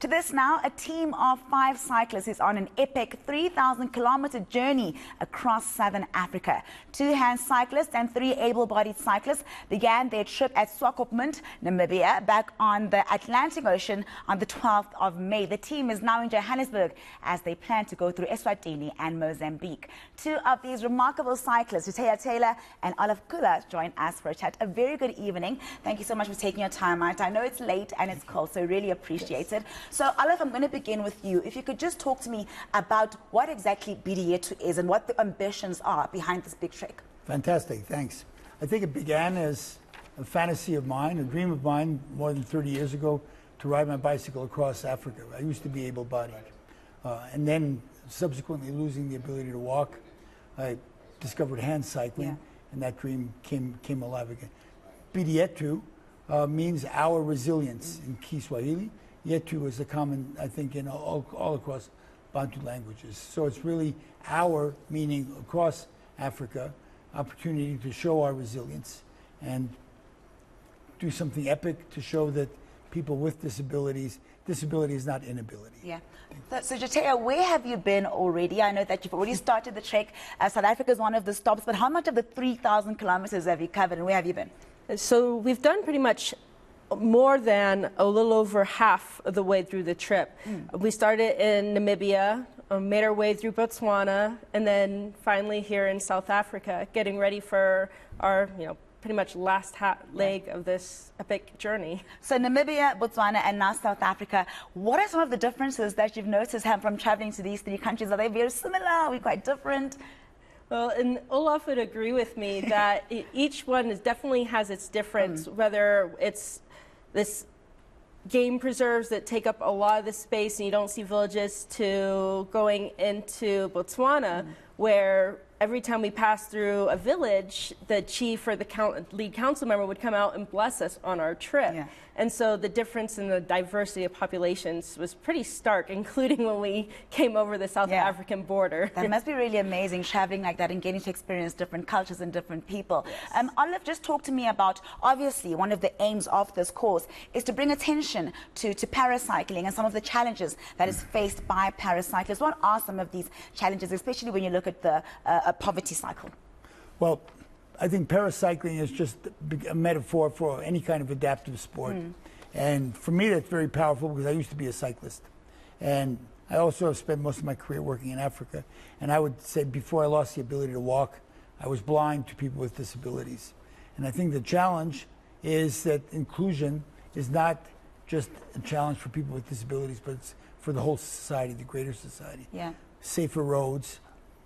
To this now, a team of 5 cyclists is on an epic 3,000-kilometre journey across southern Africa. 2 hand cyclists and 3 able-bodied cyclists began their trip at Swakopmund, Namibia, back on the Atlantic Ocean on the 12th of May. The team is now in Johannesburg as they plan to go through Eswatini and Mozambique. 2 of these remarkable cyclists, Jataya and Olaf, Kula, join us for a chat. A very good evening. Thank you so much for taking your time out. I know it's late and it's cold, so really appreciate it. So, Olaf, I'm going to begin with you. If you could just talk to me about what exactly able-bodied is and what the ambitions are behind this big trek. Fantastic, thanks. I think it began as a fantasy of mine, a dream of mine more than 30 years ago to ride my bicycle across Africa. I used to be able-bodied. And then subsequently losing the ability to walk, I discovered hand cycling, and that dream came alive again. Yetu means our resilience in Kiswahili. Yetu is a common, I think, in all across Bantu languages. So it's really our, meaning across Africa, opportunity to show our resilience and do something epic to show that people with disability is not inability. Yeah. So Jataya, where have you been already? I know that you've already started the trek. South Africa is one of the stops, but how much of the 3,000 kilometers have you covered and where have you been? So we've done pretty much more than a little over half of the way through the trip. We started in Namibia, made our way through Botswana, and then finally here in South Africa, getting ready for our, pretty much last leg of this epic journey. So Namibia, Botswana, and now South Africa. What are some of the differences that you've noticed from traveling to these 3 countries? Are they very similar? Are we quite different? Well, and Olaf would agree with me that each one definitely has its difference, whether it's this game preserves that take up a lot of the space and you don't see villages, to going into Botswana, where every time we passed through a village, the chief or the lead council member would come out and bless us on our trip. Yeah. And so the difference in the diversity of populations was pretty stark, including when we came over the South African border. That must be really amazing, traveling like that and getting to experience different cultures and different people. Yes. Olaf, just talk to me about, obviously, one of the aims of this course is to bring attention to paracycling and some of the challenges that is faced by paracyclists. What are some of these challenges, especially when you look at the poverty cycle? Well, I think paracycling is just a metaphor for any kind of adaptive sport. And for me, that's very powerful because I used to be a cyclist. And I also have spent most of my career working in Africa. And I would say before I lost the ability to walk, I was blind to people with disabilities. And I think the challenge is that inclusion is not just a challenge for people with disabilities, but it's for the whole society, the greater society. Yeah. Safer roads,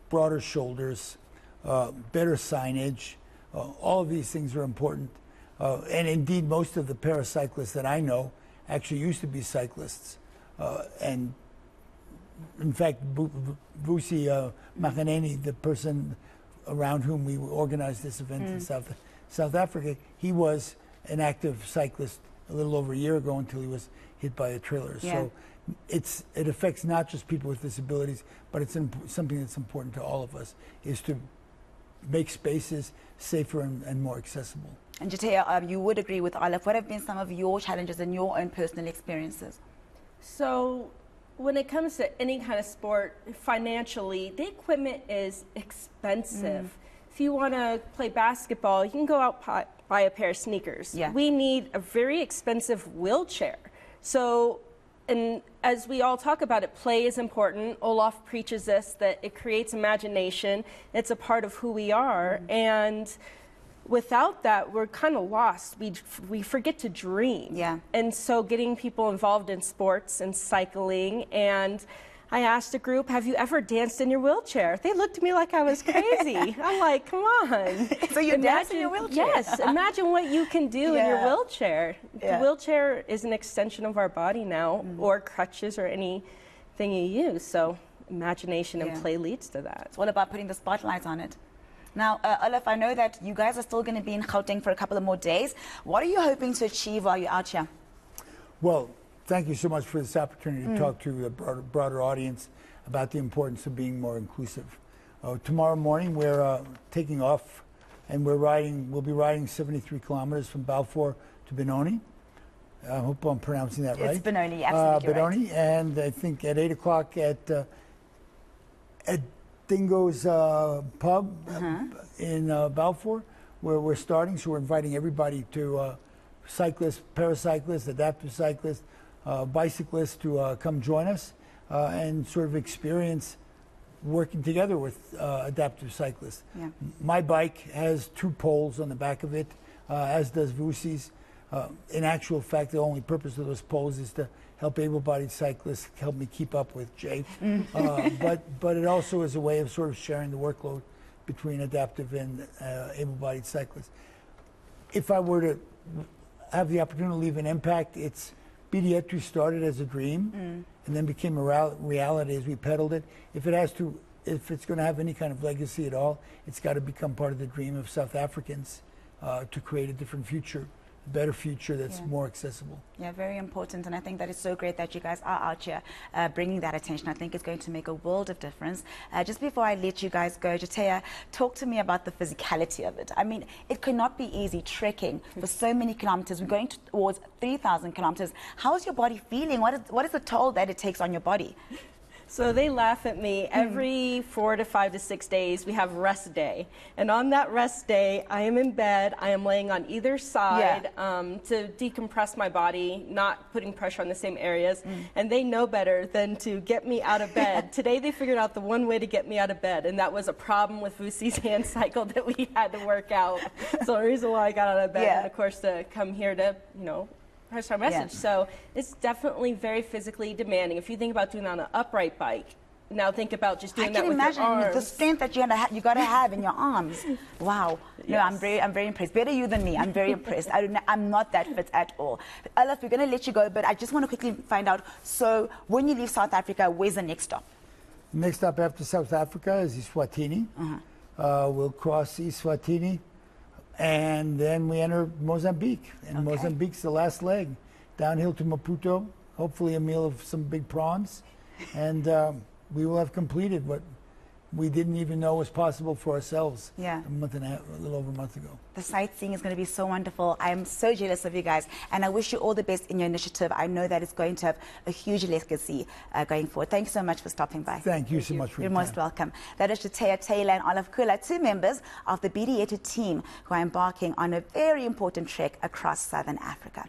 broader shoulders, better signage. All of these things are important. And indeed, most of the paracyclists that I know actually used to be cyclists. And in fact, Vusi Makaneni, the person around whom we organized this event in South Africa, he was an active cyclist a little over a year ago until he was hit by a trailer. Yeah. So it affects not just people with disabilities, but it's something that's important to all of us, is to make spaces safer and more accessible. And Jataya, you would agree with Olaf. What have been some of your challenges and your own personal experiences? So when it comes to any kind of sport, financially, the equipment is expensive. If you want to play basketball, you can go out buy a pair of sneakers. Yeah. We need a very expensive wheelchair. So, and as we all talk about it, play is important. Olaf preaches this, that it creates imagination. It's a part of who we are. And without that, we're kind of lost. We forget to dream. Yeah. And so getting people involved in sports and cycling, and I asked a group, have you ever danced in your wheelchair? They looked at me like I was crazy. I'm like, come on. So you dance in your wheelchair? Yes. Imagine what you can do in your wheelchair. The wheelchair is an extension of our body now, or crutches or anything you use. So imagination and play leads to that. It's all about putting the spotlight on it. Now, Olaf, I know that you guys are still going to be in Gauteng for a couple of more days. What are you hoping to achieve while you're out here? Well, thank you so much for this opportunity to talk to the broader audience about the importance of being more inclusive. Tomorrow morning, we're taking off, and we'll be riding 73 kilometers from Balfour to Benoni. I hope I'm pronouncing that right. It's Benoni, absolutely right. Benoni, and I think at 8 o'clock at Dingo's pub in Balfour, where we're starting. So we're inviting everybody to cyclists, paracyclists, adaptive cyclists, bicyclists to come join us and sort of experience working together with adaptive cyclists. Yeah. My bike has 2 poles on the back of it, as does Vusi's. In actual fact, the only purpose of those poles is to help able-bodied cyclists help me keep up with Jay. But it also is a way of sort of sharing the workload between adaptive and able-bodied cyclists. If I were to have the opportunity to leave an impact, it's BD started as a dream and then became a reality as we pedaled it. If it's going to have any kind of legacy at all, it's got to become part of the dream of South Africans to create a different future, a better future that's more accessible. Yeah, very important, and I think that it's so great that you guys are out here bringing that attention. I think it's going to make a world of difference. Just before I let you guys go, Jataya, talk to me about the physicality of it. I mean, it could not be easy trekking for so many kilometers. We're going towards 3,000 kilometers. How is your body feeling? What is the toll that it takes on your body? So they laugh at me. Every 4 to 5 to 6 days, we have rest day. And on that rest day, I am in bed. I am laying on either side to decompress my body, not putting pressure on the same areas. And they know better than to get me out of bed. Today, they figured out the one way to get me out of bed, and that was a problem with Vusi's hand cycle that we had to work out. So the reason why I got out of bed, and of course, to come here to, press our message. So it's definitely very physically demanding. If you think about doing that on an upright bike, now think about just doing that with your arms. I can imagine the strength that you got to have in your arms. Wow. Yes. No, I'm very impressed. Better you than me. I'm very impressed. I'm not that fit at all. Olaf, we're going to let you go, but I just want to quickly find out, so when you leave South Africa, where's the next stop? Next stop after South Africa is Eswatini. We'll cross Eswatini, and then we enter Mozambique. And Mozambique's the last leg. Downhill to Maputo, hopefully a meal of some big prawns. And we will have completed what we didn't even know was possible for ourselves a month and a half, a little over a month ago. The sightseeing is going to be so wonderful. I am so jealous of you guys, and I wish you all the best in your initiative. I know that it's going to have a huge legacy going forward. Thanks so much for stopping by. Thank you so much for your time. You're most welcome. That is Jataya Taylor and Olaf Kula, 2 members of the BD team who are embarking on a very important trek across Southern Africa.